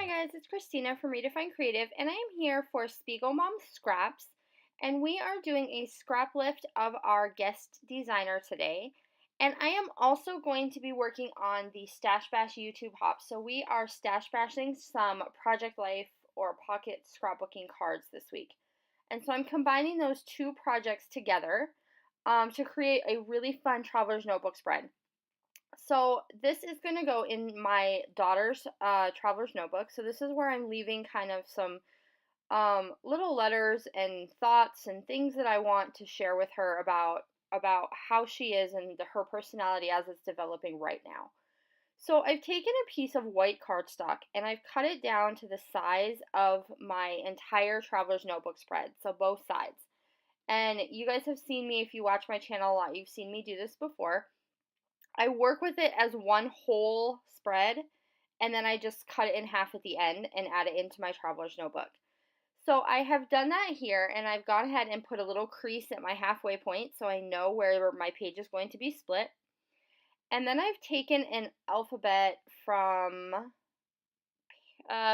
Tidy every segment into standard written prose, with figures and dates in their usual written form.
Hi guys, it's Christina from Redefine Creative, and I am here for SpiegelMom Scraps, and we are doing a scrap lift of our guest designer today. And I am also going to be working on the Stash Bash YouTube hop. So we are stash bashing some Project Life or Pocket scrapbooking cards this week. And so I'm combining those two projects together to create a really fun traveler's notebook spread. So this is going to go in my daughter's traveler's notebook. So this is where I'm leaving kind of some little letters and thoughts and things that I want to share with her about how she is and her personality as it's developing right now. So I've taken a piece of white cardstock and I've cut it down to the size of my entire traveler's notebook spread, so both sides. And you guys have seen me, if you watch my channel a lot, you've seen me do this before. I work with it as one whole spread, and then I just cut it in half at the end and add it into my traveler's notebook. So I have done that here, and I've gone ahead and put a little crease at my halfway point so I know where my page is going to be split. And then I've taken an alphabet from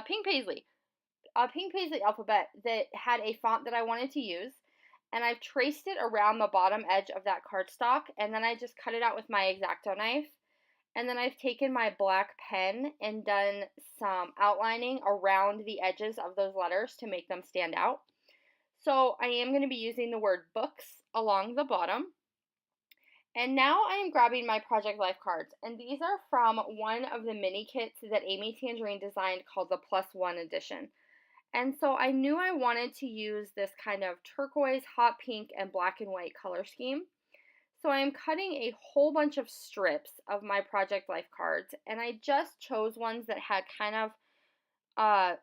Pink Paisley, a Pink Paisley alphabet that had a font that I wanted to use, and I've traced it around the bottom edge of that cardstock, and then I just cut it out with my X-Acto knife. And then I've taken my black pen and done some outlining around the edges of those letters to make them stand out. So I am going to be using the word books along the bottom. And now I am grabbing my Project Life cards, and these are from one of the mini kits that Amy Tangerine designed called the Plus One edition. And so I knew I wanted to use this kind of turquoise, hot pink, and black and white color scheme. So I'm cutting a whole bunch of strips of my Project Life cards, and I just chose ones that had kind of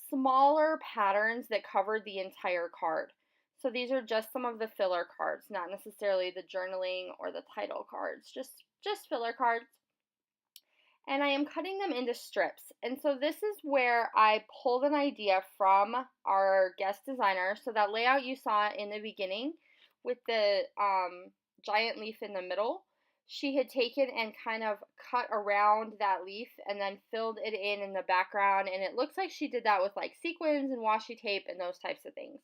smaller patterns that covered the entire card. So these are just some of the filler cards, not necessarily the journaling or the title cards, just filler cards. And I am cutting them into strips. And so this is where I pulled an idea from our guest designer. So that layout you saw in the beginning with the giant leaf in the middle, she had taken and kind of cut around that leaf and then filled it in the background. And it looks like she did that with like sequins and washi tape and those types of things.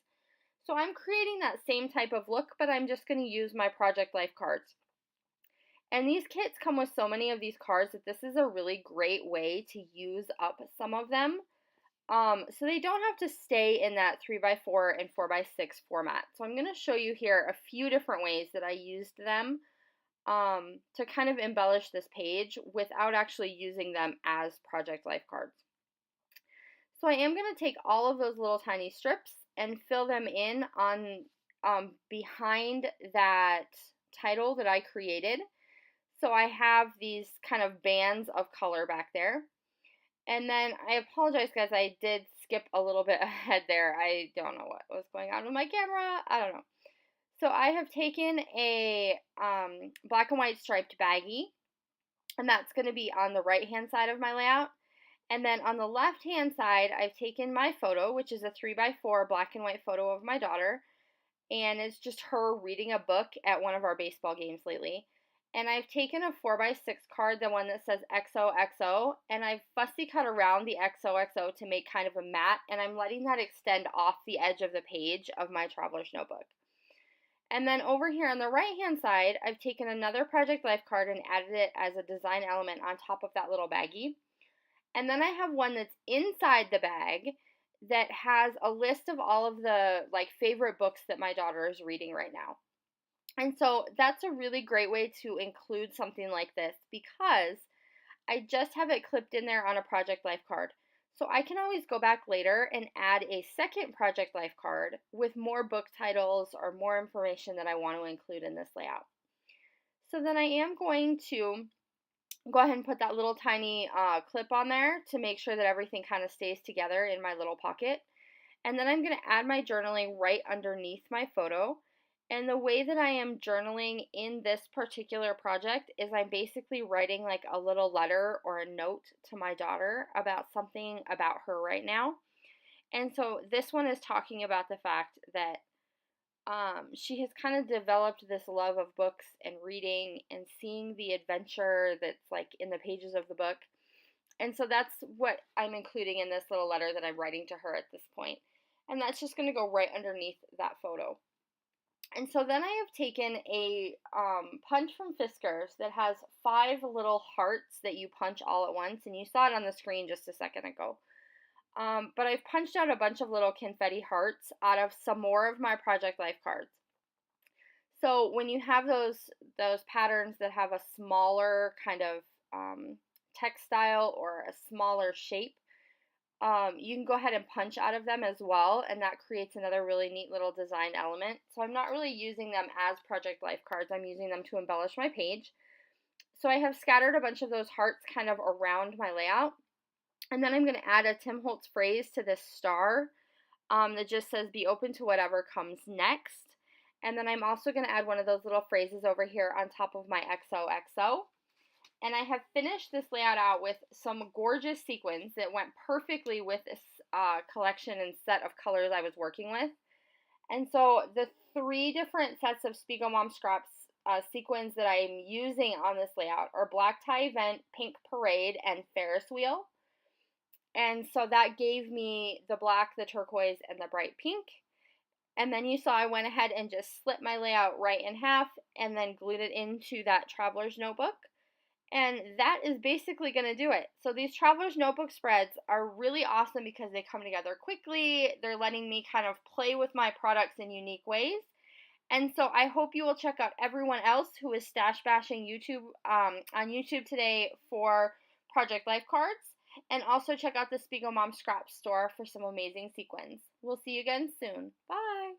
So I'm creating that same type of look, but I'm just going to use my Project Life cards. And these kits come with so many of these cards that this is a really great way to use up some of them. So they don't have to stay in that 3x4 and 4x6 format. So I'm going to show you here a few different ways that I used them to kind of embellish this page without actually using them as Project Life cards. So I am going to take all of those little tiny strips and fill them in on behind that title that I created. So I have these kind of bands of color back there. And then I apologize, guys, I did skip a little bit ahead there. I don't know what was going on with my camera. I don't know. So I have taken a black and white striped baggie, and that's going to be on the right-hand side of my layout. And then on the left-hand side, I've taken my photo, which is a 3x4 black and white photo of my daughter. And it's just her reading a book at one of our baseball games lately. And I've taken a 4x6 card, the one that says XOXO, and I've fussy cut around the XOXO to make kind of a mat, and I'm letting that extend off the edge of the page of my traveler's notebook. And then over here on the right-hand side, I've taken another Project Life card and added it as a design element on top of that little baggie. And then I have one that's inside the bag that has a list of all of the favorite books that my daughter is reading right now. And so that's a really great way to include something like this because I just have it clipped in there on a Project Life card. So I can always go back later and add a second Project Life card with more book titles or more information that I want to include in this layout. So then I am going to go ahead and put that little tiny clip on there to make sure that everything kind of stays together in my little pocket. And then I'm going to add my journaling right underneath my photo. And the way that I am journaling in this particular project is I'm basically writing like a little letter or a note to my daughter about something about her right now. And so this one is talking about the fact that she has kind of developed this love of books and reading and seeing the adventure that's like in the pages of the book. And so that's what I'm including in this little letter that I'm writing to her at this point. And that's just going to go right underneath that photo. And so then I have taken a punch from Fiskars that has 5 little hearts that you punch all at once. And you saw it on the screen just a second ago. But I've punched out a bunch of little confetti hearts out of some more of my Project Life cards. So when you have those patterns that have a smaller kind of textile or a smaller shape, you can go ahead and punch out of them as well, and that creates another really neat little design element. So I'm not really using them as Project Life cards, I'm using them to embellish my page. So I have scattered a bunch of those hearts kind of around my layout, and then I'm going to add a Tim Holtz phrase to this star that just says, be open to whatever comes next. And then I'm also going to add one of those little phrases over here on top of my XOXO. And I have finished this layout out with some gorgeous sequins that went perfectly with this collection and set of colors I was working with. And so the 3 different sets of SpiegelMom Scraps sequins that I'm using on this layout are Black Tie Event, Pink Parade, and Ferris Wheel. And so that gave me the black, the turquoise, and the bright pink. And then you saw I went ahead and just slit my layout right in half and then glued it into that traveler's notebook. And that is basically going to do it. So these traveler's notebook spreads are really awesome because they come together quickly. They're letting me kind of play with my products in unique ways. And so I hope you will check out everyone else who is stash bashing YouTube on YouTube today for Project Life cards. And also check out the SpiegelMom Scraps store for some amazing sequins. We'll see you again soon. Bye!